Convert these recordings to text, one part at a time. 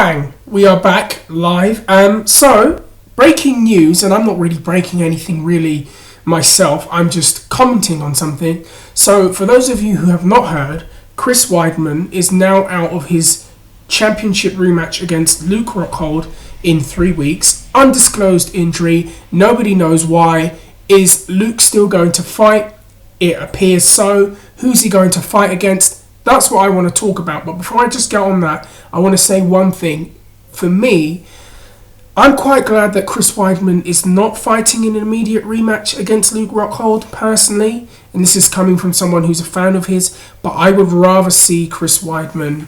Bang! We are back live. So, breaking news, and I'm not really breaking anything really myself, I'm just commenting on something. So, for those of you who have not heard, Chris Weidman is now out of his championship rematch against Luke Rockhold in 3 weeks. Undisclosed injury, nobody knows why. Is Luke still going to fight? It appears so. Who's he going to fight against? That's what I want to talk about. But before I just get on that, I want to say one thing. For me, I'm quite glad that Chris Weidman is not fighting in an immediate rematch against Luke Rockhold, personally. And this is coming from someone who's a fan of his. But I would rather see Chris Weidman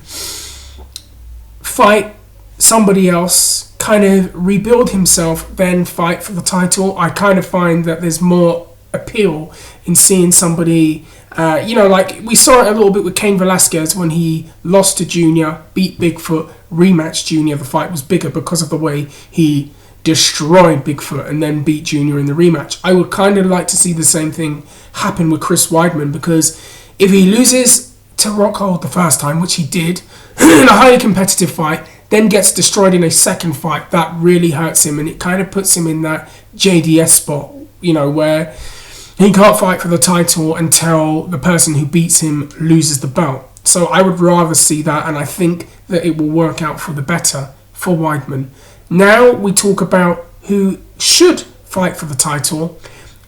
fight somebody else, kind of rebuild himself, then fight for the title. I kind of find that there's more appeal in seeing somebody, like we saw it a little bit with Cain Velasquez when he lost to Junior, beat Bigfoot, rematched Junior. The fight was bigger because of the way he destroyed Bigfoot and then beat Junior in the rematch. I would kind of like to see the same thing happen with Chris Weidman, because if he loses to Rockhold the first time, which he did, in a highly competitive fight, then gets destroyed in a second fight, that really hurts him, and it kind of puts him in that JDS spot, where he can't fight for the title until the person who beats him loses the belt. So I would rather see that, and I think that it will work out for the better for Weidman. Now we talk about who should fight for the title,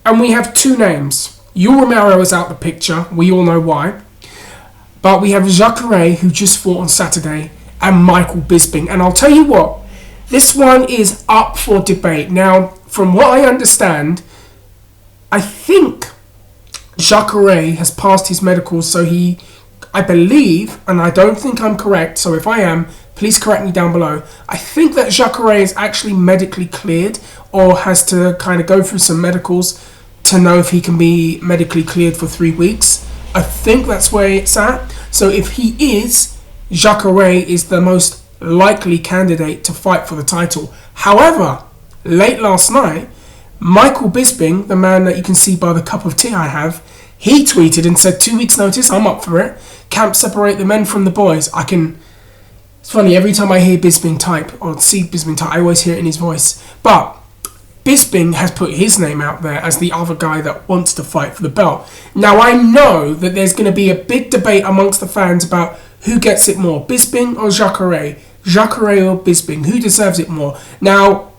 and we have two names. Yoel Romero is out the picture, we all know why. But we have Jacare, who just fought on Saturday, and Michael Bisping. And I'll tell you what, this one is up for debate. Now, from what I understand, I think Jacare has passed his medicals, so I believe, and I don't think I'm correct, so if I am, please correct me down below. I think that Jacare is actually medically cleared, or has to kind of go through some medicals to know if he can be medically cleared for 3 weeks. I think that's where it's at. So if he is, Jacare is the most likely candidate to fight for the title. However, late last night, Michael Bisping, the man that you can see by the cup of tea I have, he tweeted and said, 2 weeks notice, I'm up for it. Can't separate the men from the boys. It's funny, every time I hear Bisping type, or see Bisping type, I always hear it in his voice. But Bisping has put his name out there as the other guy that wants to fight for the belt. Now, I know that there's going to be a big debate amongst the fans about who gets it more, Bisping or Jacare? Jacare or Bisping? Who deserves it more? Now,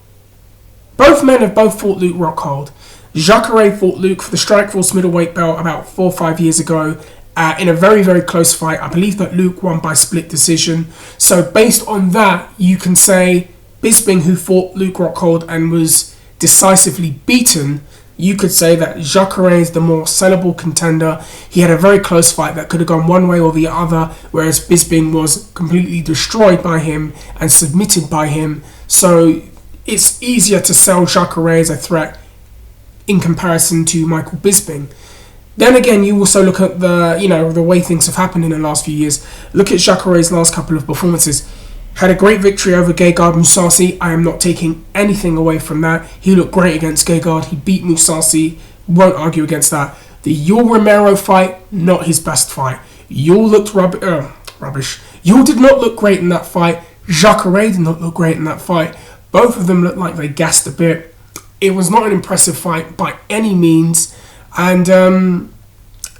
both men have both fought Luke Rockhold. Jacare fought Luke for the Strikeforce middleweight belt about 4 or 5 years ago in a very, very close fight. I believe that Luke won by split decision. So based on that, you can say Bisping, who fought Luke Rockhold and was decisively beaten, you could say that Jacare is the more sellable contender. He had a very close fight that could have gone one way or the other, whereas Bisping was completely destroyed by him and submitted by him. So it's easier to sell Jacare as a threat in comparison to Michael Bisping. Then again, you also look at the way things have happened in the last few years. Look at Jacare's last couple of performances. Had a great victory over Gegard Mousasi. I am not taking anything away from that. He looked great against Gegard. He beat Mousasi. Won't argue against that. The Yoel Romero fight, not his best fight. Yoel looked rubbish. Yoel did not look great in that fight. Jacare did not look great in that fight. Both of them looked like they gassed a bit. It was not an impressive fight by any means. And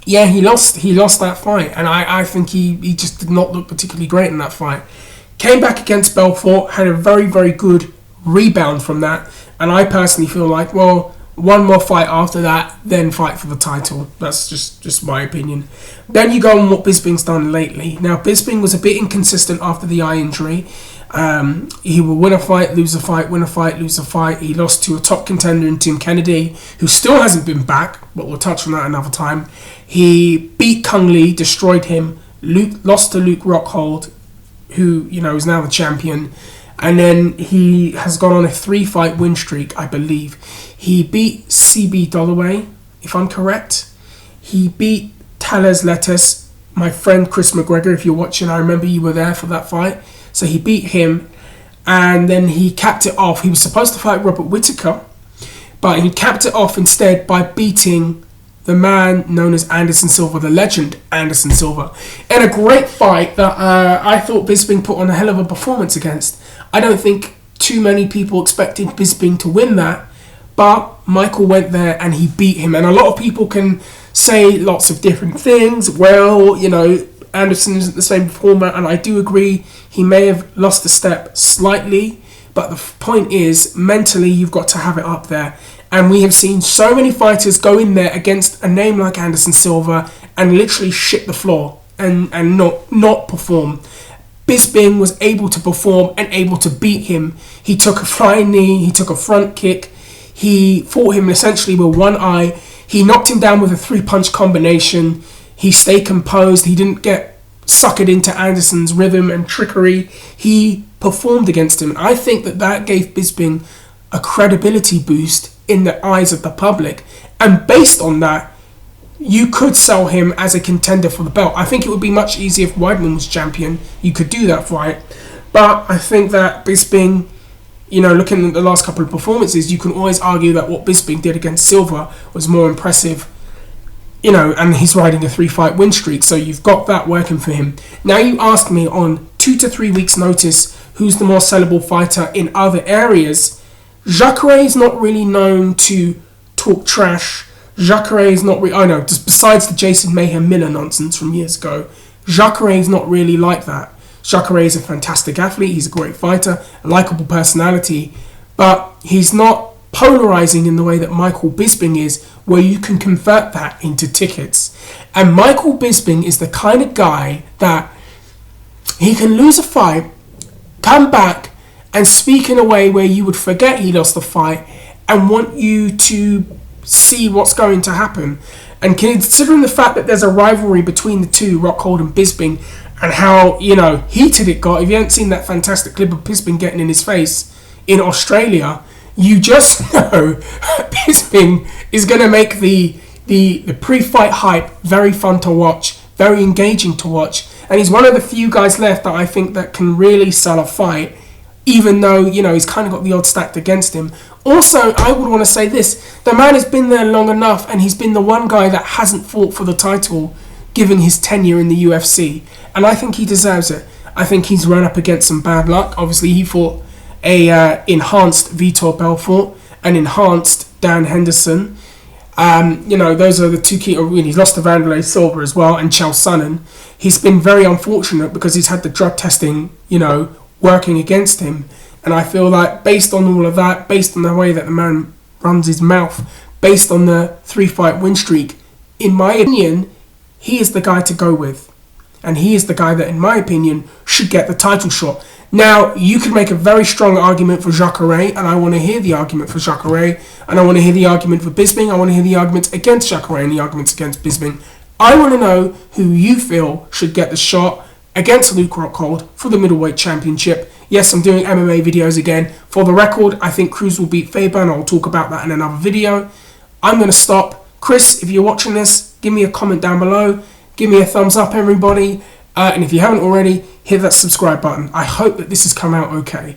he lost that fight. And I think he just did not look particularly great in that fight. Came back against Belfort, had a very, very good rebound from that. And I personally feel like, well, one more fight after that, then fight for the title. That's just my opinion. Then you go on what Bisping's done lately. Now, Bisping was a bit inconsistent after the eye injury. He will win a fight, lose a fight, win a fight, lose a fight. He lost to a top contender in Tim Kennedy, who still hasn't been back, but we'll touch on that another time. He beat Kung Lee, destroyed him. Lost to Luke Rockhold, who, is now the champion. And then he has gone on a 3-fight win streak, I believe. He beat CB Dollaway, if I'm correct. He beat Tales Lettuce, my friend Chris McGregor, if you're watching. I remember you were there for that fight. So he beat him, and then he capped it off. He was supposed to fight Robert Whittaker, but he capped it off instead by beating the man known as Anderson Silva, the legend Anderson Silva, in a great fight that I thought Bisping put on a hell of a performance against. I don't think too many people expected Bisping to win that, but Michael went there and he beat him. And a lot of people can say lots of different things. Well, you know, Anderson isn't the same performer, and I do agree he may have lost a step slightly, but the point is, mentally, you've got to have it up there. And we have seen so many fighters go in there against a name like Anderson Silva and literally shit the floor and not perform. Bisping was able to perform and able to beat him. He took a flying knee, he took a front kick, he fought him essentially with one eye, he knocked him down with a 3-punch combination, he stayed composed, he didn't get suckered into Anderson's rhythm and trickery, he performed against him. And I think that gave Bisping a credibility boost in the eyes of the public, and based on that, you could sell him as a contender for the belt. I think it would be much easier if Weidman was champion. You could do that fight, but I think that Bisping, you know, looking at the last couple of performances, you can always argue that what Bisping did against Silva was more impressive, you know, and he's riding a 3-fight win streak, so you've got that working for him. Now you ask me on 2 to 3 weeks notice who's the more sellable fighter in other areas. Jacare is not really known to talk trash. Jacare is not really... Oh no, just besides the Jason Mayhem Miller nonsense from years ago, Jacare is not really like that. Jacare is a fantastic athlete, he's a great fighter, a likeable personality, but he's not polarizing in the way that Michael Bisping is, where you can convert that into tickets. And Michael Bisping is the kind of guy that he can lose a fight, come back, and speak in a way where you would forget he lost the fight and want you to see what's going to happen. And considering the fact that there's a rivalry between the two, Rockhold and Bisping, and how, you know, heated it got. If you haven't seen that fantastic clip of Bisping getting in his face in Australia, you just know Bisping is going to make the pre-fight hype very fun to watch, very engaging to watch. And he's one of the few guys left that I think that can really sell a fight, even though, you know, he's kind of got the odds stacked against him. Also, I would want to say this. The man has been there long enough, and he's been the one guy that hasn't fought for the title given his tenure in the UFC. And I think he deserves it. I think he's run up against some bad luck. Obviously, he fought a enhanced Vitor Belfort, an enhanced Dan Henderson. You know, those are the two key... He's lost to Wanderlei Silva as well, and Chael Sonnen. He's been very unfortunate because he's had the drug testing, you know, working against him. And I feel like based on all of that, based on the way that the man runs his mouth, based on the 3-fight win streak, in my opinion, he is the guy to go with. And he is the guy that, in my opinion, should get the title shot. Now, you could make a very strong argument for Jacare, and I want to hear the argument for Jacare, and I want to hear the argument for Bisping, I want to hear the arguments against Jacare and the arguments against Bisping. I want to know who you feel should get the shot against Luke Rockhold for the middleweight championship. Yes, I'm doing MMA videos again. For the record, I think Cruz will beat Faber, and I'll talk about that in another video. I'm going to stop. Chris, if you're watching this, give me a comment down below. Give me a thumbs up, everybody. And if you haven't already, hit that subscribe button. I hope that this has come out okay.